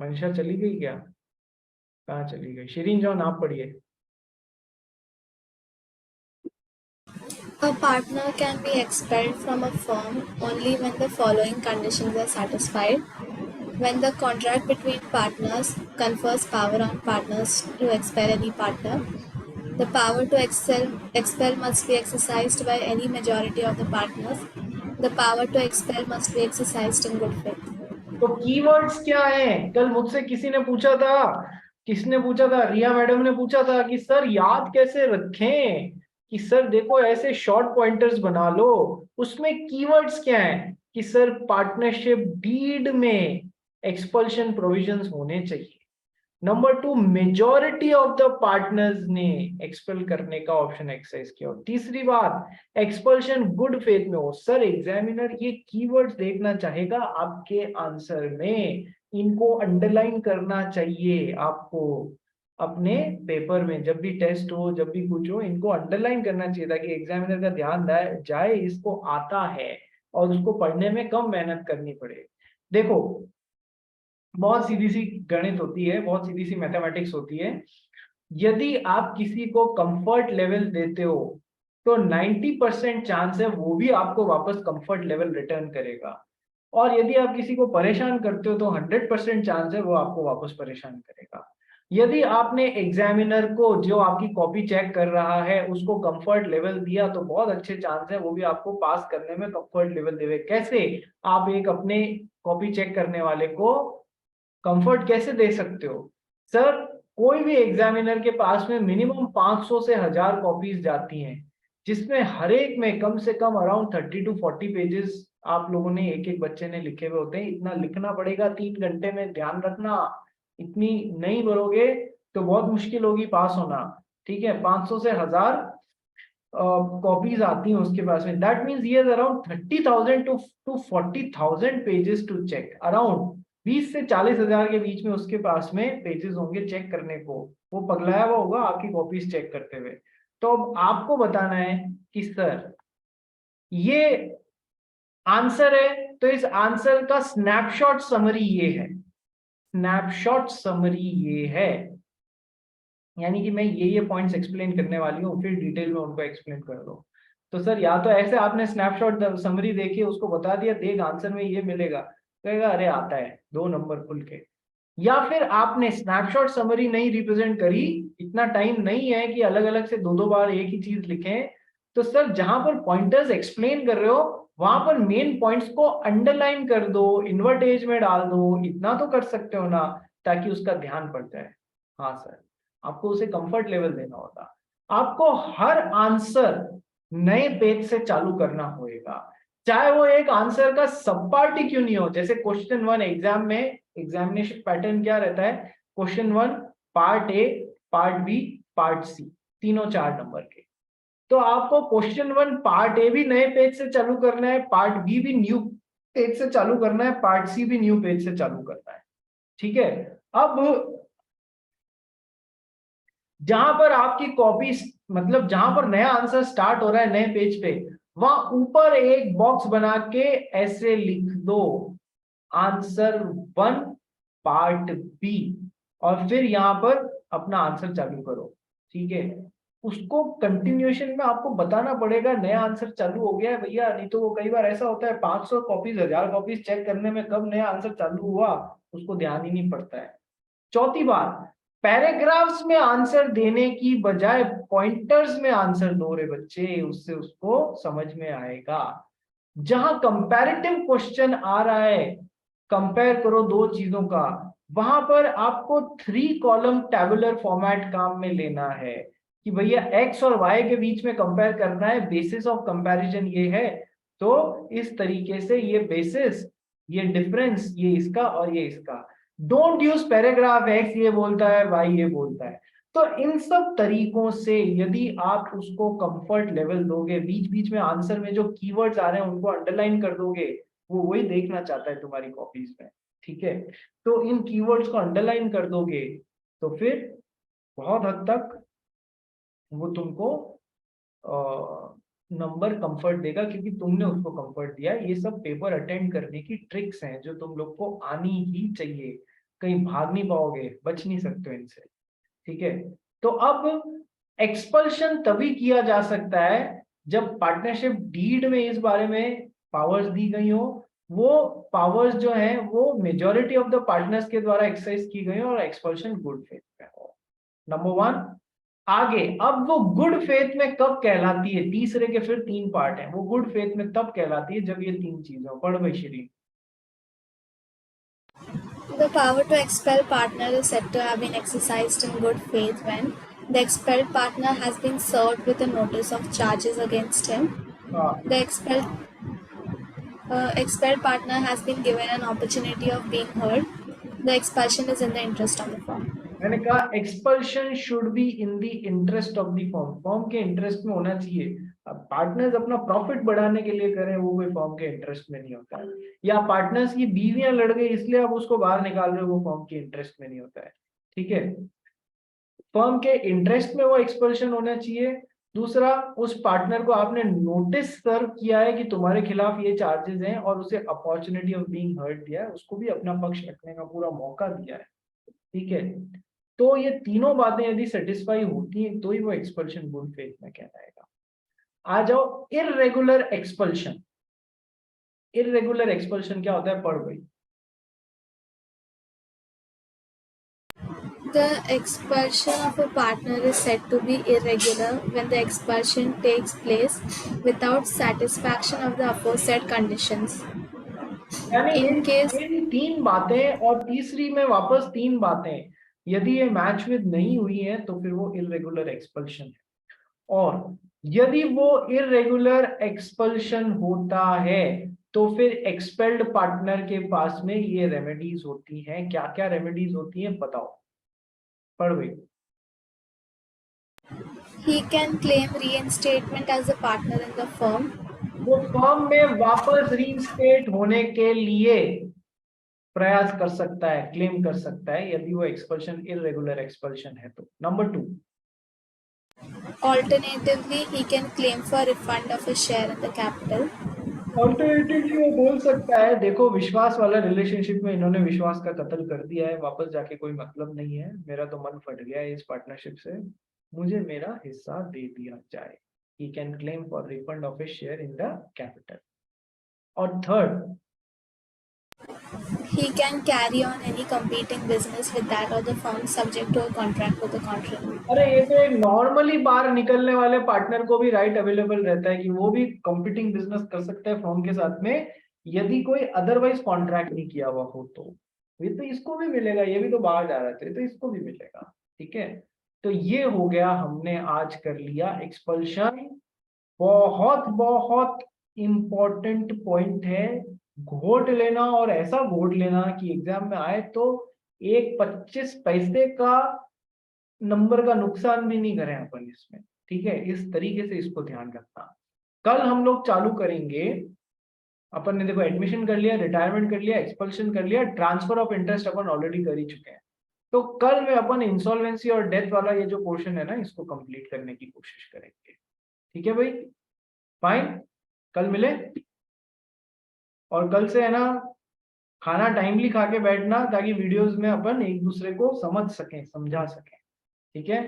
मनीषा चली गई क्या? कहाँ चली गई? शिरीन जॉन आप पढ़िए। A partner can be expelled from a firm only when the following conditions are satisfied: when the contract between partners confers power on partners to expel any partner, the power to expel must be exercised by any majority of the partners, the power to expel must be exercised in good faith. तो keywords क्या हैं? कल मुझसे किसी ने पूछा था, किसने पूछा था? रिया मैडम ने पूछा था कि सर याद कैसे रखें, कि सर देखो ऐसे शॉर्ट पॉइंटर्स बना लो, उसमें कीवर्ड्स क्या हैं? कि सर पार्टनरशिप डीड में एक्सपल्शन प्रोविजंस होने चाहिए। Number 2, majority of the partners ने एक्सपेल करने का ऑप्शन एक्सरसाइज किया। और तीसरी बात, एक्सपल्शन गुड फेथ में हो। सर एग्जामिनर ये कीवर्ड्स देखना चाहेगा आपके आंसर में, इनको अंडरलाइन करना चाहिए आपको अपने पेपर में। जब भी टेस्ट हो, जब भी कुछ हो, इनको अंडरलाइन करना चाहिए ताकि एग्जामिनर का ध्यान जाए इसको आता है और उसको पढ़ने में कम मेहनत करनी पड़े। देखो बहुत सीधी सी गणित होती है, बहुत सीधी सी मैथमेटिक्स होती है। यदि आप किसी को कंफर्ट लेवल देते हो तो 90% चांस है वो भी आपको वापस कंफर्ट लेवल रिटर्न करेगा, और यदि आप किसी को परेशान करते हो तो 100% चांस है वो आपको वापस परेशान करेगा। यदि आपने एग्जामिनर को, जो आपकी कॉपी चेक कर रहा है, उसको कंफर्ट लेवल दिया तो बहुत अच्छे चांस है वो भी आपको पास करने में कंफर्ट लेवल देवे। कैसे? आप एक अपने कॉपी चेक करने वाले को कंफर्ट कैसे दे सकते हो? सर कोई भी एग्जामिनर के पास में मिनिमम 500 से 1000 कॉपीज जाती हैं, जिसमें हर एक में कम से कम अराउंड 30 टू 40 पेजेस आप लोगों ने, एक एक बच्चे ने लिखे हुए होते हैं। इतना लिखना पड़ेगा 3 घंटे में, ध्यान रखना। इतनी नहीं भरोगे तो बहुत मुश्किल होगी पास होना। ठीक है, 500 से 1000 कॉपीज आती हैं उसके पास में। दैट मीन्स ये around 30,000 to 40,000 pages to check. Around 20 से 40,000 के बीच में उसके पास में पेजेस होंगे चेक करने को। वो पगलाया हुआ होगा आपकी कॉपीज चेक करते हुए। तो अब आपको बताना है कि सर ये आंसर है, तो इस आंसर का स्नैपशॉट समरी ये है। स्नैपशॉट समरी ये है, यानी कि मैं ये पॉइंट्स एक्सप्लेन करने वाली हूँ, फिर डिटेल में उनको एक्सप्लेन कर दो। तो सर या तो ऐसे आपने स्नैपशॉट समरी देखी, उसको बता दिया देख आंसर में ये मिलेगा, कहेगा अरे आता है 2 नंबर खुल के। या फिर आपने स्नैपशॉट समरी नहीं रिप्रेजेंट करी, इतना टाइम नहीं है कि अलग अलग से दो दो बार एक ही चीज लिखें, तो सर जहां पर पॉइंटर्स एक्सप्लेन कर रहे हो वहां पर मेन पॉइंट्स को अंडरलाइन कर दो, इन्वर्टेज में डाल दो, इतना तो कर सकते हो ना, ताकि उसका ध्यान पड़ जाए। हाँ सर, आपको उसे कंफर्ट लेवल देना होगा। आपको हर आंसर नए पेज से चालू करना होगा, चाहे वो एक आंसर का सब पार्ट ही क्यों नहीं हो। जैसे क्वेश्चन 1 एग्जाम में एग्जामिनेशन पैटर्न क्या रहता है? Question 1 part A, part B, part C, तीनों 4 नंबर के। तो आपको क्वेश्चन 1 पार्ट ए भी नए पेज से चालू करना है, पार्ट बी भी न्यू पेज से चालू करना है, पार्ट सी भी न्यू पेज से चालू करना है। ठीक है, अब जहां पर आपकी कॉपी, मतलब जहां पर नया आंसर स्टार्ट हो रहा है नए पेज पे, वहां ऊपर एक बॉक्स बना के ऐसे लिख दो आंसर 1 पार्ट बी, और फिर यहां पर अपना आंसर चालू करो। ठीक है, उसको कंटिन्यूएशन में आपको बताना पड़ेगा नया आंसर चालू हो गया है भैया, नहीं तो वो कई बार ऐसा होता है 500 कॉपीज 1000 कॉपीज चेक करने में कब नया आंसर चालू हुआ उसको ध्यान ही नहीं पड़ता है। चौथी बात, पैराग्राफ्स में आंसर देने की बजाय पॉइंटर्स में आंसर दो रे बच्चे, उससे उसको समझ में आएगा। जहां कंपैरेटिव क्वेश्चन आ रहा है, कंपेयर करो दो चीजों का, वहां पर आपको 3 कॉलम टेबुलर फॉर्मेट काम में लेना है कि भैया एक्स और वाई के बीच में कंपेयर करना है, बेसिस ऑफ कंपैरिजन ये है, तो इस तरीके से ये बेसिस, ये डिफरेंस, ये इसका और ये इसका। डोंट यूज पैराग्राफ, एक्स ये बोलता है वाई ये बोलता है। तो इन सब तरीकों से यदि आप उसको कंफर्ट लेवल दोगे, बीच बीच में आंसर में जो कीवर्ड्स आ रहे हैं उनको अंडरलाइन कर दोगे, वो वही देखना चाहता है तुम्हारी कॉपीज में। ठीक है, तो इन कीवर्ड्स को अंडरलाइन कर दोगे तो फिर बहुत हद तक वो तुमको नंबर कंफर्ट देगा, क्योंकि तुमने उसको कंफर्ट दिया। ये सब पेपर अटेंड करने की ट्रिक्स हैं जो तुम लोग को आनी ही चाहिए। कहीं भाग नहीं पाओगे, बच नहीं सकते हो इनसे, ठीक है। तो अब एक्सपल्शन तभी किया जा सकता है जब पार्टनरशिप डीड में इस बारे में पावर्स दी गई हो, वो पावर्स जो है वो मेजॉरिटी ऑफ द पार्टनर्स के द्वारा एक्सरसाइज की गई हो और एक्सपल्शन गुड फेथ में हो। नंबर 1। आगे अब वो गुड फेथ में कब कहलाती है, तीसरे के फिर 3 पार्ट हैं, वो गुड फेथ में तब कहलाती है जब ये 3 चीजें हो। पढ़ भाई Shri. The power to expel partner is said to have been exercised in good faith when the expelled partner has been served with a notice of charges against him. The expelled partner has been given an opportunity of being heard. The expulsion is in the interest of the firm. मैंने कहा expulsion should be in the interest of the firm, firm के interest में होना चाहिए। अब partners अपना profit बढ़ाने के लिए करें वो कोई फर्म के इंटरेस्ट में नहीं होता है, या पार्टनर्स की बीवियां लड़ गई इसलिए आप उसको बाहर निकाल रहे हो, वो फर्म के इंटरेस्ट में नहीं होता है, ठीक है। फर्म के इंटरेस्ट में वो एक्सपल्शन होना चाहिए। दूसरा, उस पार्टनर को आपने नोटिस सर्व किया है कि तुम्हारे खिलाफ ये चार्जेस हैं और उसे अपॉर्चुनिटी ऑफ बीइंग हर्ड दिया है, उसको भी अपना पक्ष रखने का पूरा मौका दिया है, ठीक है। तो ये तीनों बातें यदि सेटिस्फाई होती हैं तो ही वो एक्सपल्शन गुड फेथ में कहलाएगा। आ जाओ इररेगुलर एक्सपल्शन। इररेगुलर एक्सपल्शन क्या होता है, पढ़ भाई। The expulsion of a partner is said to be irregular when the expulsion takes place without satisfaction of the aforesaid conditions. यानी In case इन 3 बातें और तीसरी में वापस 3 बातें यदि ये मैच विद नहीं हुई है तो फिर वो इररेगुलर एक्सपल्शन है। और यदि वो इररेगुलर एक्सपल्शन होता है तो फिर एक्सपेल्ड पार्टनर के पास में ये रेमेडीज होती हैं। क्या क्या रेमेडीज होती हैं बताओ, पढ़ भाई। he can claim reinstatement as a partner in the firm. वो फर्म में वापस रीइंस्टेट होने के लिए प्रयास कर सकता है, क्लेम कर सकता है यदि वो एक्सपल्शन इररेगुलर एक्सपल्शन है तो। Number 2, Alternatively, he can claim for refund of his share in the capital. Alternatively वो बोल सकता है देखो विश्वास वाला रिलेशनशिप में इन्होंने विश्वास का कत्ल कर दिया है, वापस जाके कोई मतलब नहीं है, मेरा तो मन फट गया है इस पार्टनरशिप से, मुझे मेरा हिस्सा दे दिया जाए। He can claim for refund of his share in the capital. और third, He can carry on any competing business with that of the firm subject to a contract with the contrary. अरे ये तो एक normally बाहर निकलने वाले partner को भी राइट अवेलेबल रहता है कि वो भी कंपीटिंग बिजनेस कर सकता है फर्म के साथ में यदि कोई अदरवाइज कॉन्ट्रैक्ट नहीं किया हुआ हो तो। ये तो इसको भी मिलेगा, ये भी तो बाहर जा रहा था, तो इसको भी मिलेगा, ठीक है। तो ये हो गया, हमने आज कर लिया एक्सपल्शन। बहुत बहुत इंपॉर्टेंट पॉइंट है, घोट लेना और ऐसा घोट लेना कि एग्जाम में आए तो एक 25 पैसे का नंबर का नुकसान भी नहीं करें अपन इसमें, ठीक है। इस तरीके से इसको ध्यान रखना। कल हम लोग चालू करेंगे, अपन ने देखो एडमिशन कर लिया, रिटायरमेंट कर लिया, एक्सपल्शन कर लिया, transfer of interest upon already कर ही चुके हैं। तो कल में अपन इंसॉल्वेंसी और डेथ वाला ये जो पोर्शन है ना इसको कंप्लीट करने की कोशिश करेंगे, ठीक है भाई। फाइन, कल मिले। और कल से है ना खाना टाइमली खा के बैठना ताकि वीडियोस में अपन एक दूसरे को समझ सकें, समझा सकें, ठीक है।